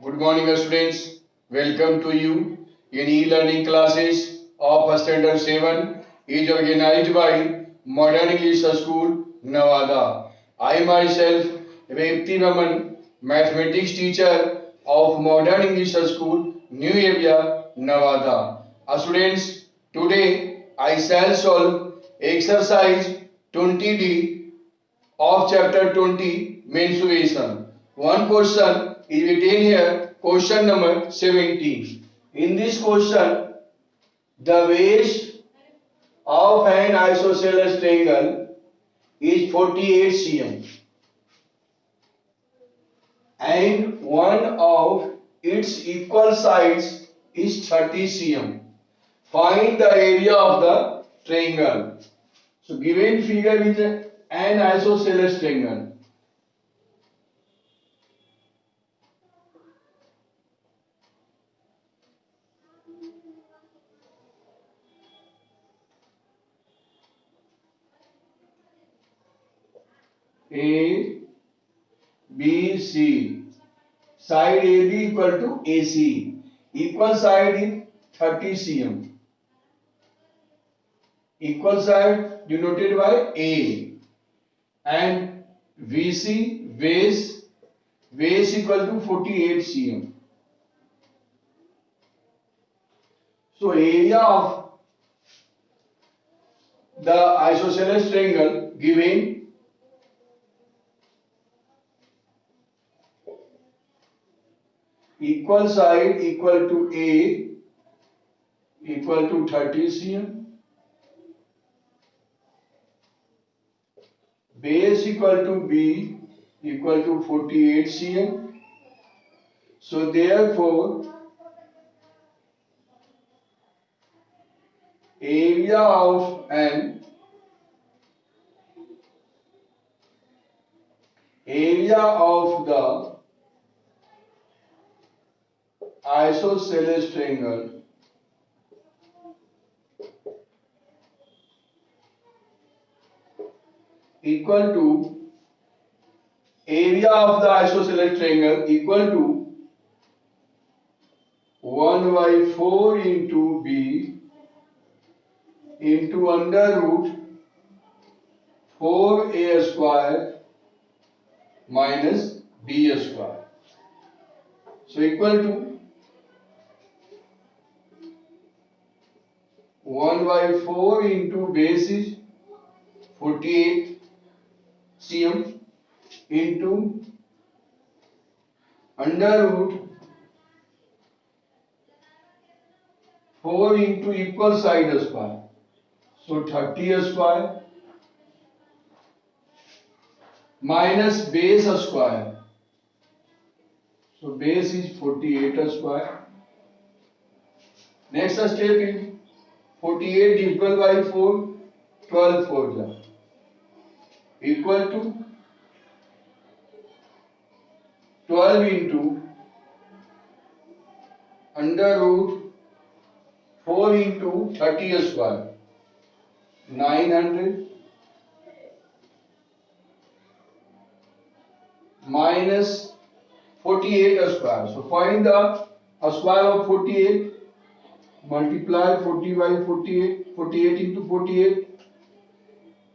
Good morning, students. Welcome to you in e-learning classes of Standard 7 is organized by Modern English School, Nevada. I myself, Revti Raman, mathematics teacher of Modern English School, New Area, Nevada. Students, today I shall solve exercise 20D of chapter 20 mensuration. One question is written here, question number 17. In this question, the base of an isosceles triangle is 48 cm and one of its equal sides is 30 cm. Find the area of the triangle. So given figure is an isosceles triangle. A, B, C. Side AB equal to AC. Equal side is 30 cm. Equal side denoted by A. And VC, base equal to 48 cm. So area of the isosceles triangle given equal side equal to A equal to 30 cm. Base equal to B equal to 48 cm. So therefore area of an area of the isosceles triangle equal to area of the isosceles triangle equal to 1 by 4 into B into under root 4A square minus B square. So equal to 1 by 4 into base is 48 cm into under root 4 into equal side square. So 30 square minus base square. So base is 48 square. Next step is 48 divided by 4, 12 4 equal to 12 into under root 4 into 30 square, 900 minus 48 square. So find the square of 48, multiply 40 by 48, 48 into 48,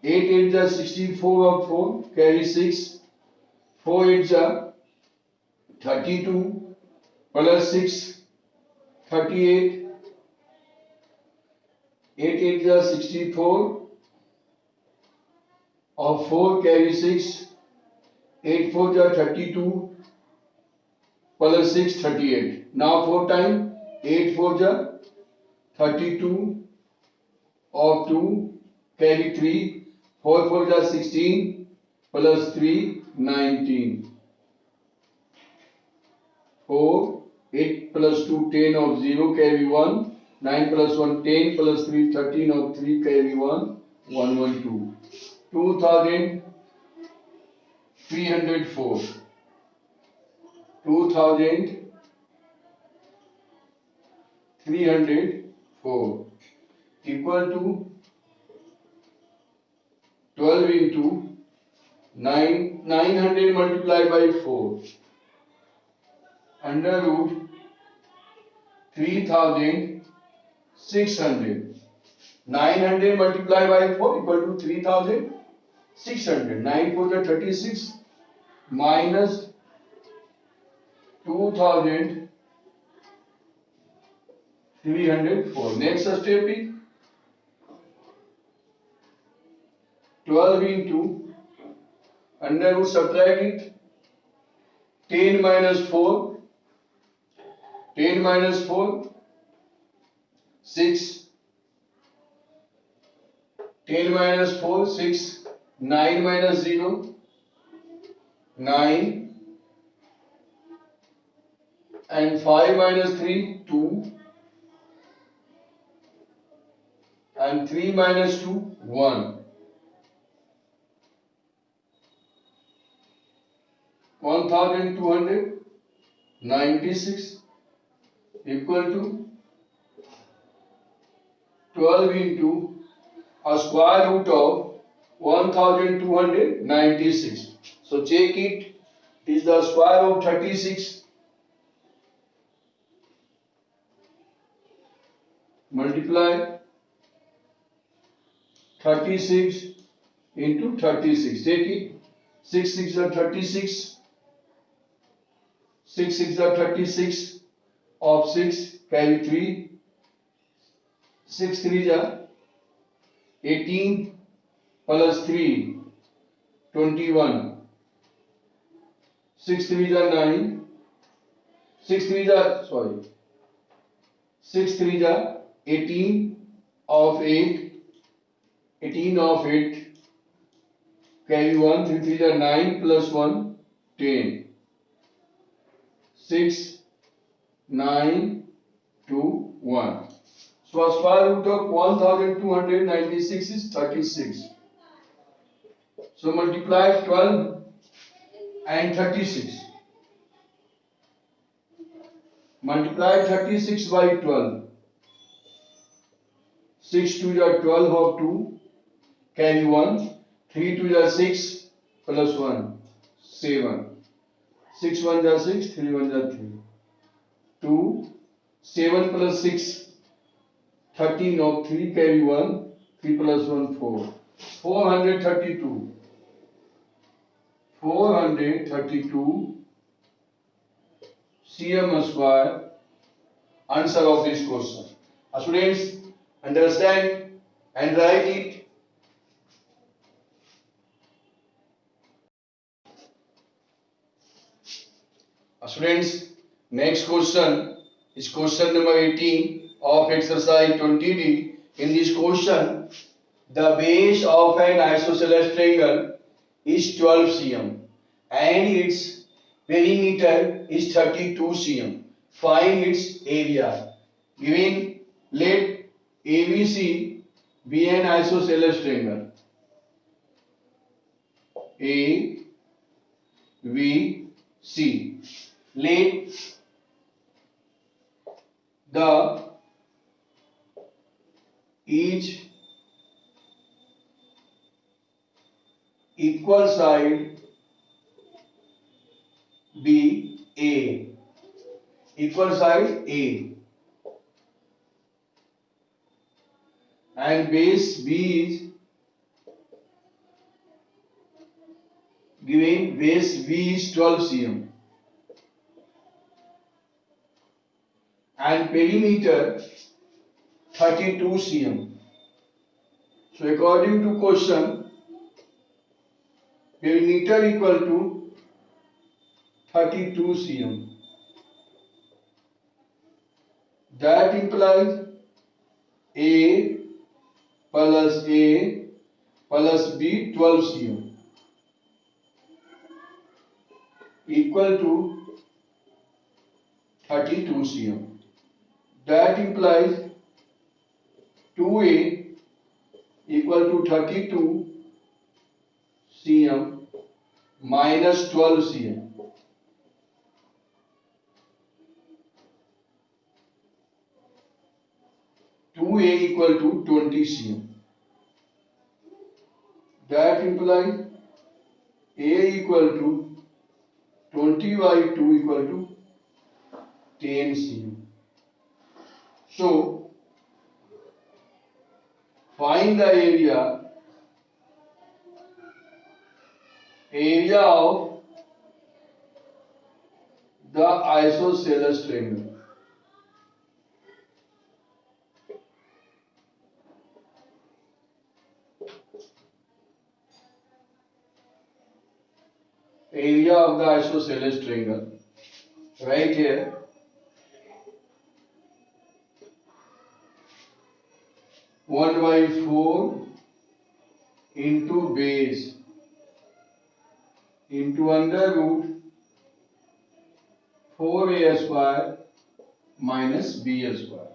8 8 is 64 of 4, carry 6, 4 8 is 32, plus 6, 38, 8 8 is 64, of 4 carry 6, 8 4 is 32, plus 6 38. Now 4 times 8 4 is 32, of 2 carry 3, 4 4 is 16, plus 3 19. 4 8 plus 2 10 of 0 carry 1, 9 plus 1 10 plus 3 13 of 3 carry 1 112. 2304. 2304 equal to 12 into 900 multiplied by 4. under root 3600. 900 multiplied by 4 equal to 3600. 9 4 is 36 minus 2304. Next step is 12 into under root, subtract it. 10 minus 4, 10 minus 4, 6. 10 minus 4, 6. 9 minus 0, 9. And 5 minus 3, 2. And 3 minus 2, 1. 1296 equal to 12 into a square root of 1296. So check it. It is the square of 36. Multiply 36 into 36. Take it. 6 6 are 36. 6 6 are 36. Of 6 carry 3. 6 3 are 18 plus 3 21. 6 3 are 9. 6 3 are 6 3 are 18 of 8. 18 of 8 carry 1. 3 3 are 9 plus 1 10. 6 9 2 1. So square root of 1296 is 36. So multiply 12 and 36. Multiply 36 by 12. 6 2 are 12 of 2. Carry 1. 3 2 are 6 plus 1. 7. 6 1 are 6. 3 1 are 3. 2. 7 plus 6. 13 of 3 carry 1. 3 plus 1 4. 432. 432 cm square. Answer of this question. Students, understand and write it. Students, next question is question number 18 of exercise 20D. In this question, the base of an isosceles triangle is 12 cm and its perimeter is 32 cm. Find its area. Given, let ABC be an isosceles triangle. ABC. Let the each equal side be A. Equal side A. And base B is given, base B is 12 cm. And perimeter 32 cm. So according to question, perimeter equal to 32 cm. That implies A plus A plus B 12 cm equal to 32 cm. That implies 2A equal to 32 cm minus 12 cm. 2A equal to 20 cm. That implies A equal to 20 by 2 equal to 10 cm. So find the area of the isosceles triangle. Area of the isosceles triangle. Right here. One by 4 into base into under root 4a square minus b square.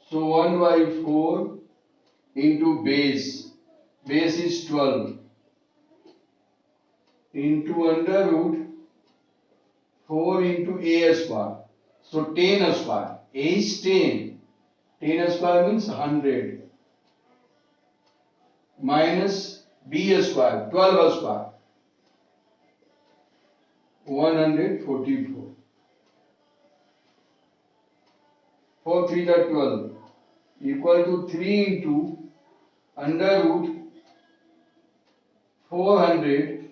So 1 by 4 into base is 12 into under root 4 into a square. So 10 square. A is 10. 10 square means 100 minus b square 12 square 144. 4 3 are 12 equal to 3 into under root 400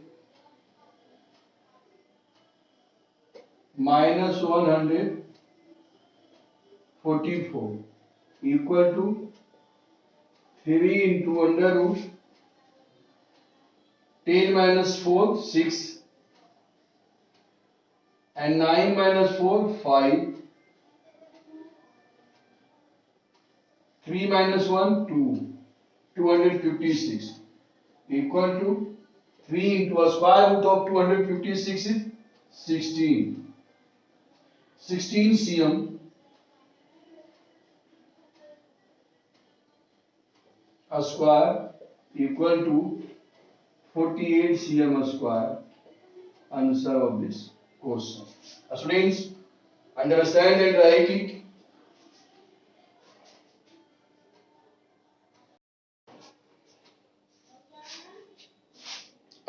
minus 144 equal to 3 into under root 10 minus 4 6 and 9 minus 4 5 3 minus 1 2 256 equal to 3 into a square root of 256 is 16 cm a square equal to 48 cm a square. Answer of this question. Students, understand and write it.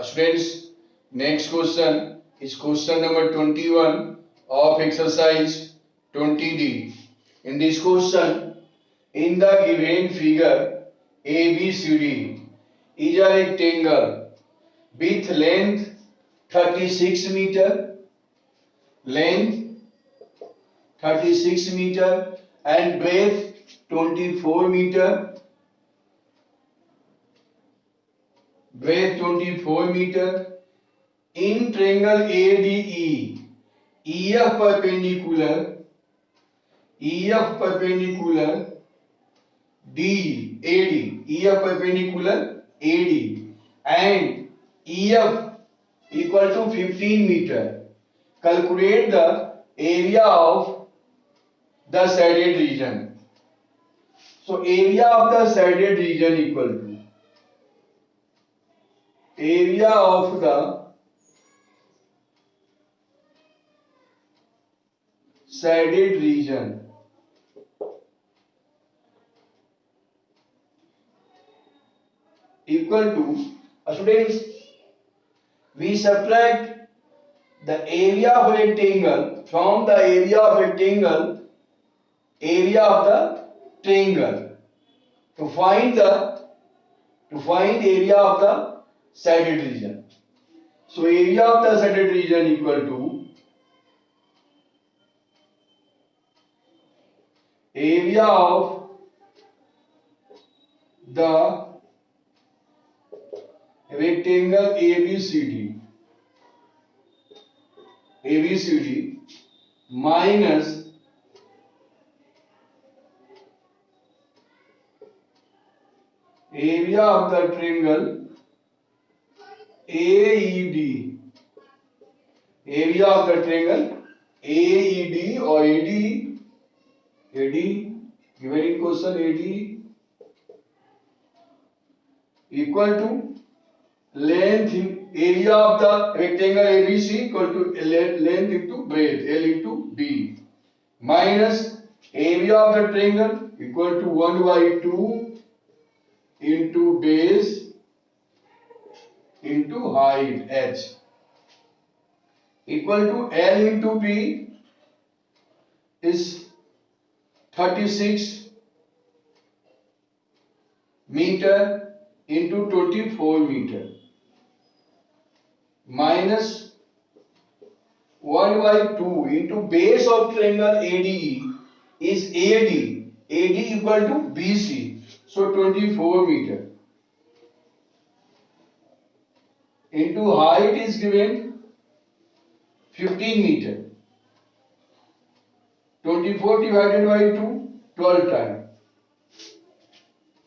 Students, next question is question number 21 of exercise 20D. In this question, in the given figure, ABCD is a rectangle with length 36 meter, length 36 meter and breadth 24 meter, breadth 24 meter. In triangle ADE, EF perpendicular D AD, EF perpendicular AD and EF equal to 15 meter. Calculate the area of the shaded region. So area of the shaded region equal to area of the shaded region equal to, students, we subtract the area of rectangle from the area of rectangle, area of the triangle to find area of the shaded region. So area of the shaded region equal to area of the rectangle ABCD minus area of the triangle AED, area of the triangle AED or AD given in question AD equal to length in area of the rectangle ABC equal to length into breadth L into B minus area of the triangle equal to 1 by 2 into base into height H equal to L into B is 36 meter into 24 meter minus 1 by 2 into base of triangle ADE is AD. AD equal to BC. So 24 meter into height is given 15 meter. 24 divided by 2, 12 times.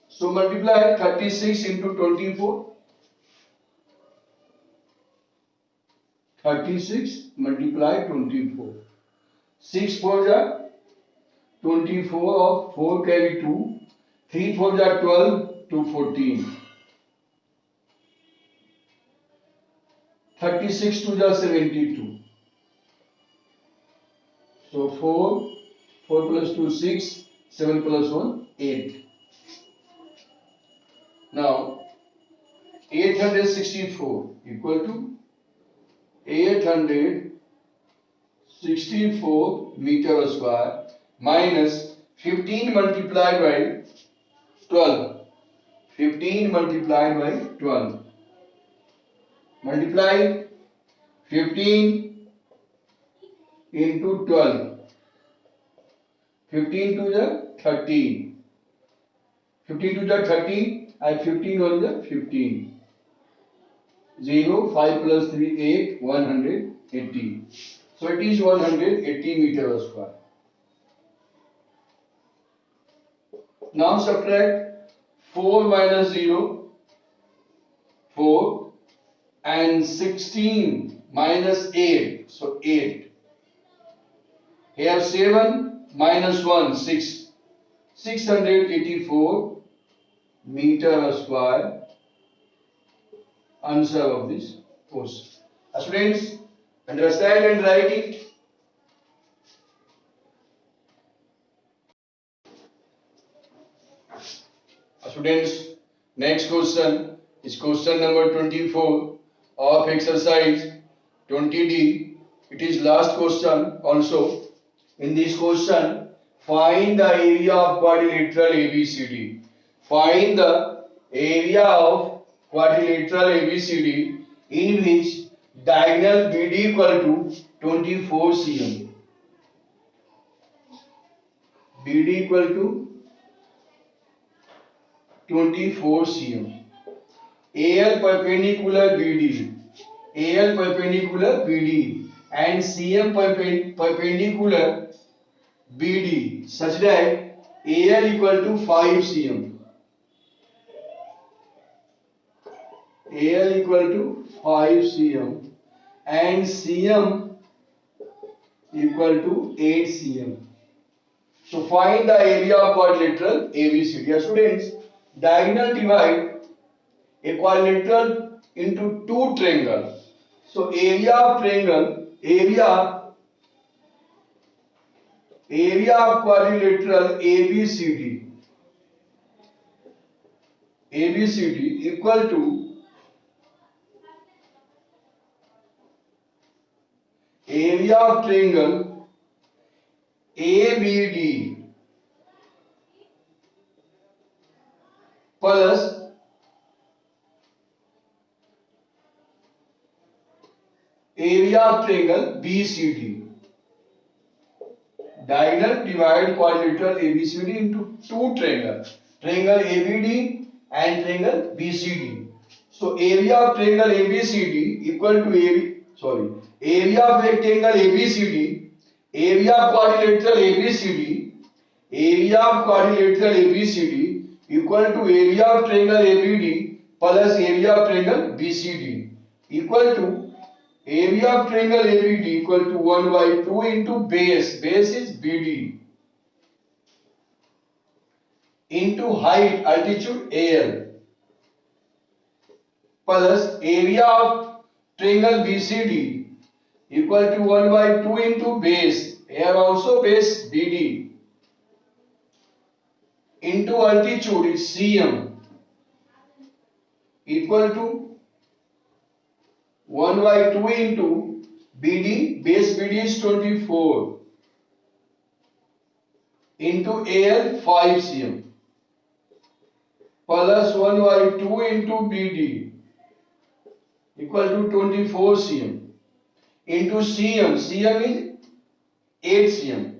So multiply 36 into 24. 36 multiply 24. 6 4 are 24 of 4 carry 2. 3 4 are 12 to 14. 36 2 are 72. So 4, 4 plus 2 6, 7 plus 1 8. Now 864 equal to 864 meter square minus 15 multiplied by 12. 15 multiplied by 12. Multiply 15 into 12. 15 to the 13. 15 to the 13 and 15 on the 15. 0, 5 plus 3, 8, 180. So it is 180 meter square. Now subtract 4 minus 0, 4 and 16 minus 8, so 8. Here 7 minus 1, 6. 684 meter square. Answer of this question. Students, understand and write it. Students, next question is question number 24 of exercise 20D. It is last question also. In this question, find the area of quadrilateral ABCD. Find the area of quadrilateral ABCD in which diagonal BD equal to 24 cm. BD equal to 24 cm. AL perpendicular BD. AL perpendicular BD and CM perpendicular BD such that AL equal to 5 cm. AL equal to 5 cm and CM equal to 8 cm. So find the area of quadrilateral ABCD. Students, diagonal divide a quadrilateral into two triangles. So area of triangle, area of quadrilateral ABCD equal to area of triangle ABD plus area of triangle BCD. Diagonal divide quadrilateral ABCD into two triangles, triangle ABD and triangle BCD. So area of triangle ABCD equal to area of rectangle ABCD, area of quadrilateral ABCD, area of quadrilateral ABCD equal to area of triangle ABD plus area of triangle BCD equal to area of triangle ABD equal to 1 by 2 into base is BD into height altitude AL plus area of triangle BCD equal to 1 by 2 into base, here also base BD into altitude is CM equal to 1 by 2 into BD, base BD is 24 into AL 5 cm plus 1 by 2 into BD equal to 24 cm into CM. CM is 8 cm.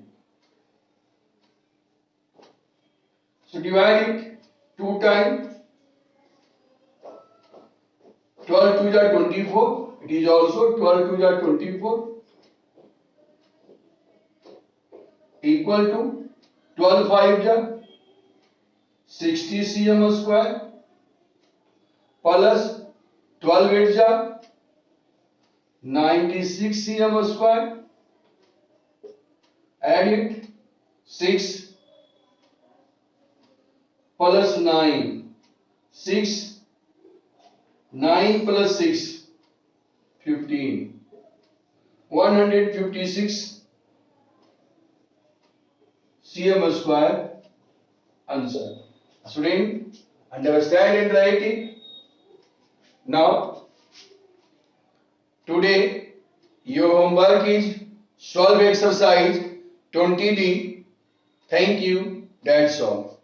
So divide it 2 times 12 to the 24. It is also 12 to the 24 equal to 12 5 the 60 cm square plus 12 8 the 96 cm square. Add it 6 plus 9. 6 9 plus 6 15. 156 cm square answer. Student, understand and write it. Now, today your homework is solve exercise 20D. Thank you. That's all.